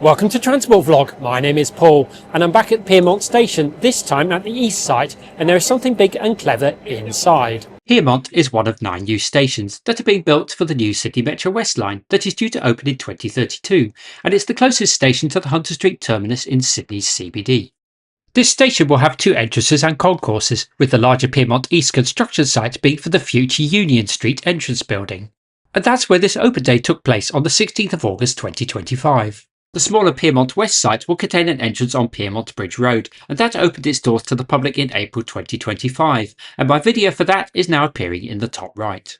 Welcome to Transport Vlog. My name is Paul and I'm back at Pyrmont Station, this time at the east side, and there is something big and clever inside. Pyrmont is one of 9 new stations that are being built for the new Sydney Metro West line that is due to open in 2032, and it's the closest station to the Hunter Street terminus in Sydney's CBD. This station will have 2 entrances and concourses, with the larger Pyrmont East construction site being for the future Union Street entrance building. And that's where this open day took place on the 16th of August 2025. The smaller Pyrmont West site will contain an entrance on Pyrmont Bridge Road, and that opened its doors to the public in April 2025, and my video for that is now appearing in the top right.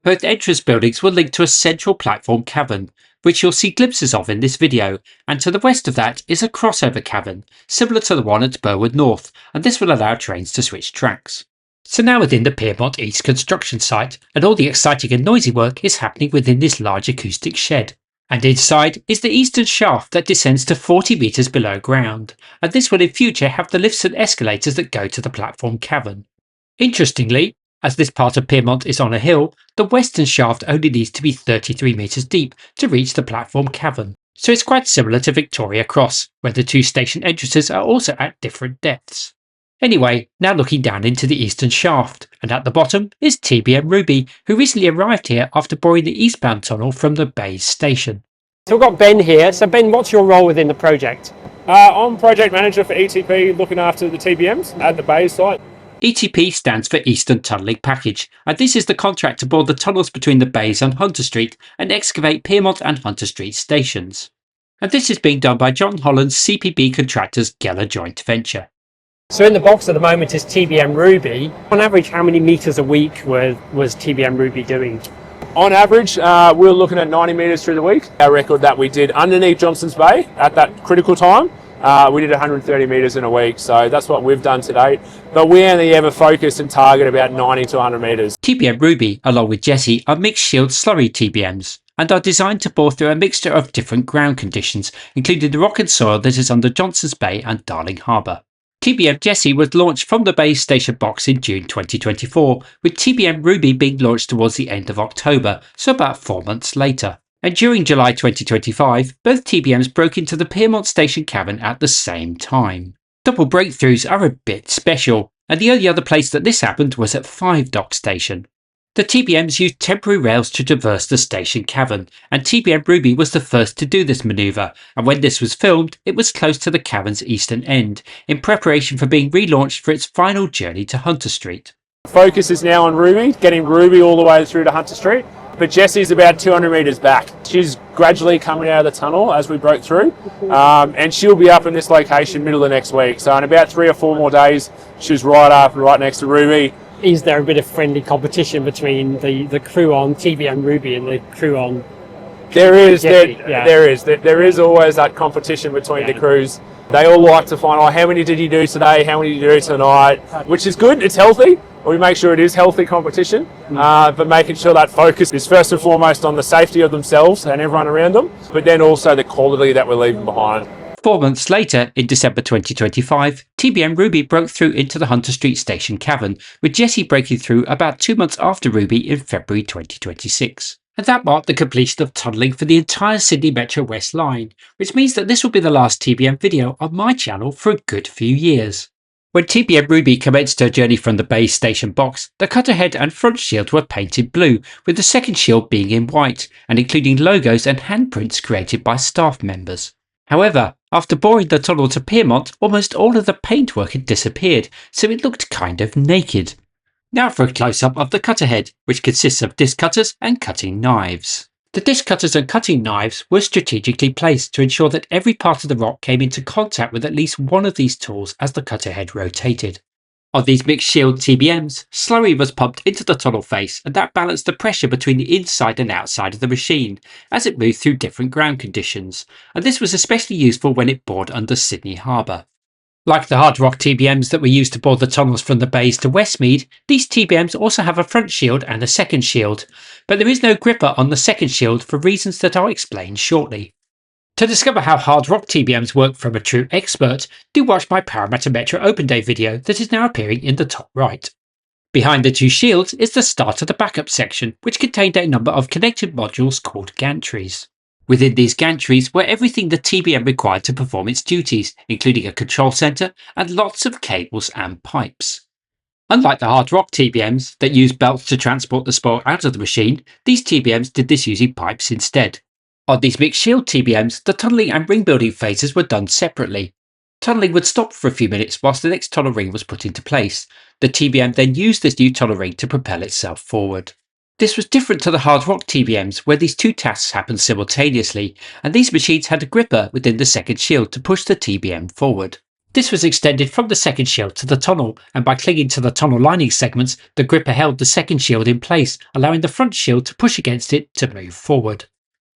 Both entrance buildings will link to a central platform cavern, which you'll see glimpses of in this video, and to the west of that is a crossover cavern, similar to the one at Burwood North, and this will allow trains to switch tracks. So now within the Pyrmont East construction site, and all the exciting and noisy work is happening within this large acoustic shed. And inside is the eastern shaft that descends to 40 metres below ground, and this will in future have the lifts and escalators that go to the platform cavern. Interestingly, as this part of Pyrmont is on a hill, the western shaft only needs to be 33 metres deep to reach the platform cavern, so it's quite similar to Victoria Cross, where the 2 station entrances are also at different depths. Anyway, now looking down into the eastern shaft, and at the bottom is TBM Ruby, who recently arrived here after boring the eastbound tunnel from the Bays station. So we've got Ben here. So Ben, what's your role within the project? I'm project manager for ETP, looking after the TBMs at the Bays site. ETP stands for Eastern Tunnelling Package, and this is the contract to bore the tunnels between the Bays and Hunter Street and excavate Pyrmont and Hunter Street stations. And this is being done by John Holland's CPB Contractors Geller joint venture. So in the box at the moment is TBM Ruby. On average, how many metres a week was TBM Ruby doing? On average, we're looking at 90 metres through the week. Our record that we did underneath Johnson's Bay at that critical time, we did 130 metres in a week. So that's what we've done to date. But we only ever focus and target about 90 to 100 metres. TBM Ruby, along with Jessie, are mixed shield slurry TBMs, and are designed to bore through a mixture of different ground conditions, including the rock and soil that is under Johnson's Bay and Darling Harbour. TBM Jessie was launched from the Bays Station box in June 2024, with TBM Ruby being launched towards the end of October, so about 4 months later. And during July 2025, both TBMs broke into the Pyrmont Station cavern at the same time. Double breakthroughs are a bit special, and the only other place that this happened was at 5 Dock Station. The TBMs used temporary rails to traverse the station cavern, and TBM Ruby was the first to do this manoeuvre, and when this was filmed, it was close to the cavern's eastern end, in preparation for being relaunched for its final journey to Hunter Street. Focus is now on Ruby, getting Ruby all the way through to Hunter Street, but Jessie's about 200 metres back. She's gradually coming out of the tunnel as we broke through, and she'll be up in this location middle of next week. So in about 3 or 4 more days, she's right next to Ruby. Is there a bit of friendly competition between the crew on TBM Ruby and the crew on? There is. Jessie? There is always that competition between the crews. They all like to find, how many did you do today? How many did you do tonight? Which is good. It's healthy. We make sure it is healthy competition, but making sure that focus is first and foremost on the safety of themselves and everyone around them, but then also the quality that we're leaving behind. 4 months later, in December 2025, TBM Ruby broke through into the Hunter Street Station cavern, with Jessie breaking through about 2 months after Ruby in February 2026. And that marked the completion of tunnelling for the entire Sydney Metro West line, which means that this will be the last TBM video on my channel for a good few years. When TBM Ruby commenced her journey from the Bays Station box, the cutter head and front shield were painted blue, with the second shield being in white, and including logos and handprints created by staff members. However, after boring the tunnel to Pyrmont, almost all of the paintwork had disappeared, so it looked kind of naked. Now for a close-up of the cutter head, which consists of disc cutters and cutting knives. The disc cutters and cutting knives were strategically placed to ensure that every part of the rock came into contact with at least one of these tools as the cutter head rotated. On these mixed shield TBMs, slurry was pumped into the tunnel face, and that balanced the pressure between the inside and outside of the machine as it moved through different ground conditions, and this was especially useful when it bored under Sydney Harbour. Like the hard rock TBMs that were used to bore the tunnels from the Bays to Westmead, these TBMs also have a front shield and a second shield, but there is no gripper on the second shield for reasons that I'll explain shortly. To discover how hard rock TBMs work from a true expert, do watch my Pyrmont Metro Open Day video that is now appearing in the top right. Behind the 2 shields is the start of the backup section, which contained a number of connected modules called Gantries. Within these gantries were everything the TBM required to perform its duties, including a control centre and lots of cables and pipes. Unlike the hard rock TBMs that use belts to transport the spoil out of the machine, these TBMs did this using pipes instead. On these mixed shield TBMs, the tunnelling and ring building phases were done separately. Tunnelling would stop for a few minutes whilst the next tunnel ring was put into place. The TBM then used this new tunnel ring to propel itself forward. This was different to the hard rock TBMs where these two tasks happened simultaneously, and these machines had a gripper within the second shield to push the TBM forward. This was extended from the second shield to the tunnel, and by clinging to the tunnel lining segments, the gripper held the second shield in place, allowing the front shield to push against it to move forward.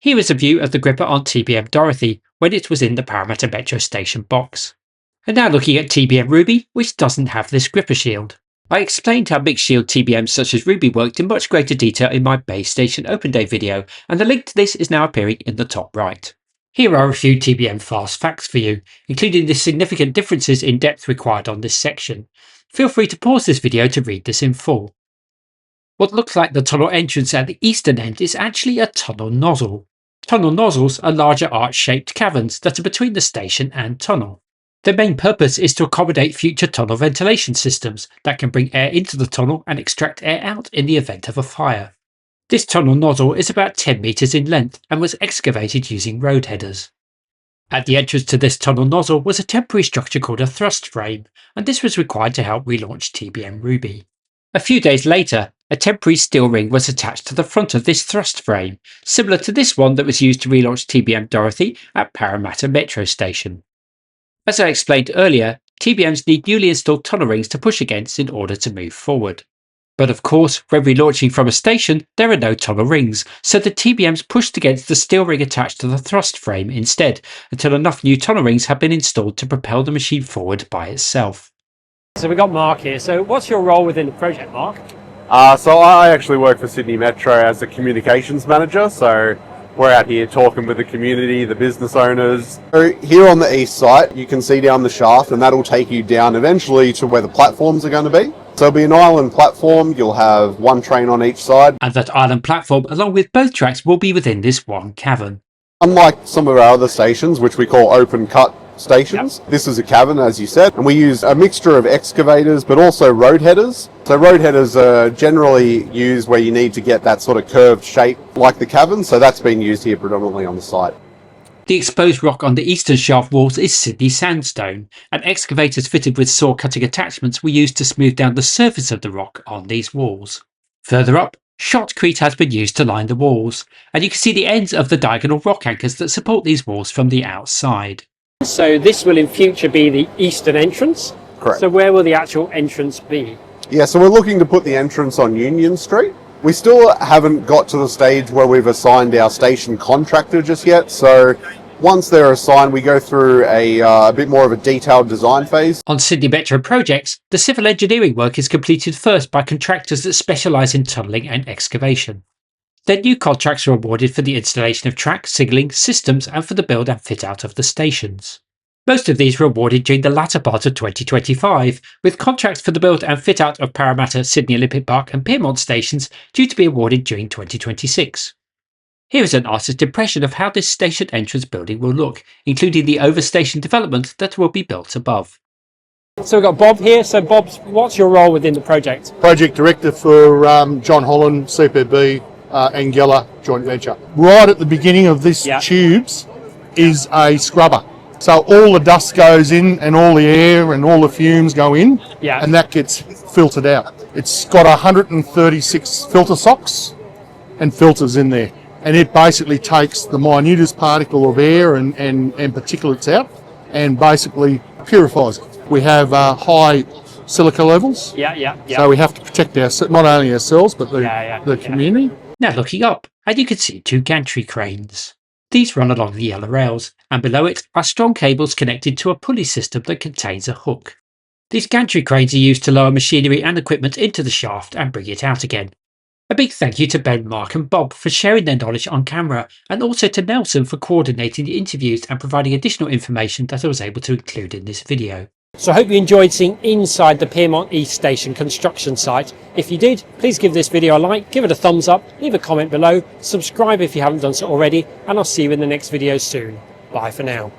Here is a view of the gripper on TBM Dorothy when it was in the Pyrmont Metro Station box. And now looking at TBM Ruby, which doesn't have this gripper shield. I explained how mixed shield TBMs such as Ruby worked in much greater detail in my base station open day video, and the link to this is now appearing in the top right. Here are a few TBM fast facts for you, including the significant differences in depth required on this section. Feel free to pause this video to read this in full. What looks like the tunnel entrance at the eastern end is actually a tunnel nozzle. Tunnel nozzles are larger arch-shaped caverns that are between the station and tunnel. Their main purpose is to accommodate future tunnel ventilation systems that can bring air into the tunnel and extract air out in the event of a fire. This tunnel nozzle is about 10 metres in length and was excavated using road headers. At the entrance to this tunnel nozzle was a temporary structure called a thrust frame, and this was required to help relaunch TBM Ruby. A few days later, a temporary steel ring was attached to the front of this thrust frame, similar to this one that was used to relaunch TBM Dorothy at Pyrmont Metro Station. As I explained earlier, TBMs need newly installed tunnel rings to push against in order to move forward. But of course, when relaunching from a station, there are no tunnel rings, so the TBMs pushed against the steel ring attached to the thrust frame instead, until enough new tunnel rings have been installed to propel the machine forward by itself. So we've got Mark here. So what's your role within the project, Mark? So I actually work for Sydney Metro as a communications manager, so we're out here talking with the community, the business owners. So here on the east site, you can see down the shaft, and that'll take you down eventually to where the platforms are going to be. So it'll be an island platform, you'll have one train on each side. And that island platform, along with both tracks, will be within this one cavern. Unlike some of our other stations, which we call open cut stations, This is a cavern, as you said, and we use a mixture of excavators but also road headers. So road headers are generally used where you need to get that sort of curved shape like the cavern, so that's been used here predominantly on the site. The exposed rock on the eastern shaft walls is Sydney sandstone, and excavators fitted with saw cutting attachments were used to smooth down the surface of the rock on these walls. Further up, shotcrete has been used to line the walls, and you can see the ends of the diagonal rock anchors that support these walls from the outside. So this will in future be the eastern entrance? Correct. So where will the actual entrance be? Yeah, so we're looking to put the entrance on Union Street. We still haven't got to the stage where we've assigned our station contractor just yet, so once they're assigned, we go through a bit more of a detailed design phase. On Sydney Metro projects, the civil engineering work is completed first by contractors that specialise in tunnelling and excavation. Then new contracts are awarded for the installation of track, signalling, systems and for the build and fit out of the stations. Most of these were awarded during the latter part of 2025, with contracts for the build and fit out of Parramatta, Sydney Olympic Park and Pyrmont stations due to be awarded during 2026. Here is an artist's impression of how this station entrance building will look, including the overstation development that will be built above. So we've got Bob here. So Bob, what's your role within the project? Project Director for John Holland, CPB, Angela joint venture. Right at the beginning of this tubes is a scrubber. So all the dust goes in and all the air and all the fumes go in and that gets filtered out. It's got 136 filter socks and filters in there. And it basically takes the minutest particle of air and particulates out and basically purifies it. We have high silica levels. So we have to protect not only ourselves but the community. Now looking up, and you can see two gantry cranes. These run along the yellow rails, and below it are strong cables connected to a pulley system that contains a hook. These gantry cranes are used to lower machinery and equipment into the shaft and bring it out again. A big thank you to Ben, Mark and Bob for sharing their knowledge on camera, and also to Nelson for coordinating the interviews and providing additional information that I was able to include in this video. So I hope you enjoyed seeing inside the Pyrmont East Station construction site. If you did, please give this video a like, give it a thumbs up, leave a comment below, subscribe if you haven't done so already, and I'll see you in the next video soon. Bye for now.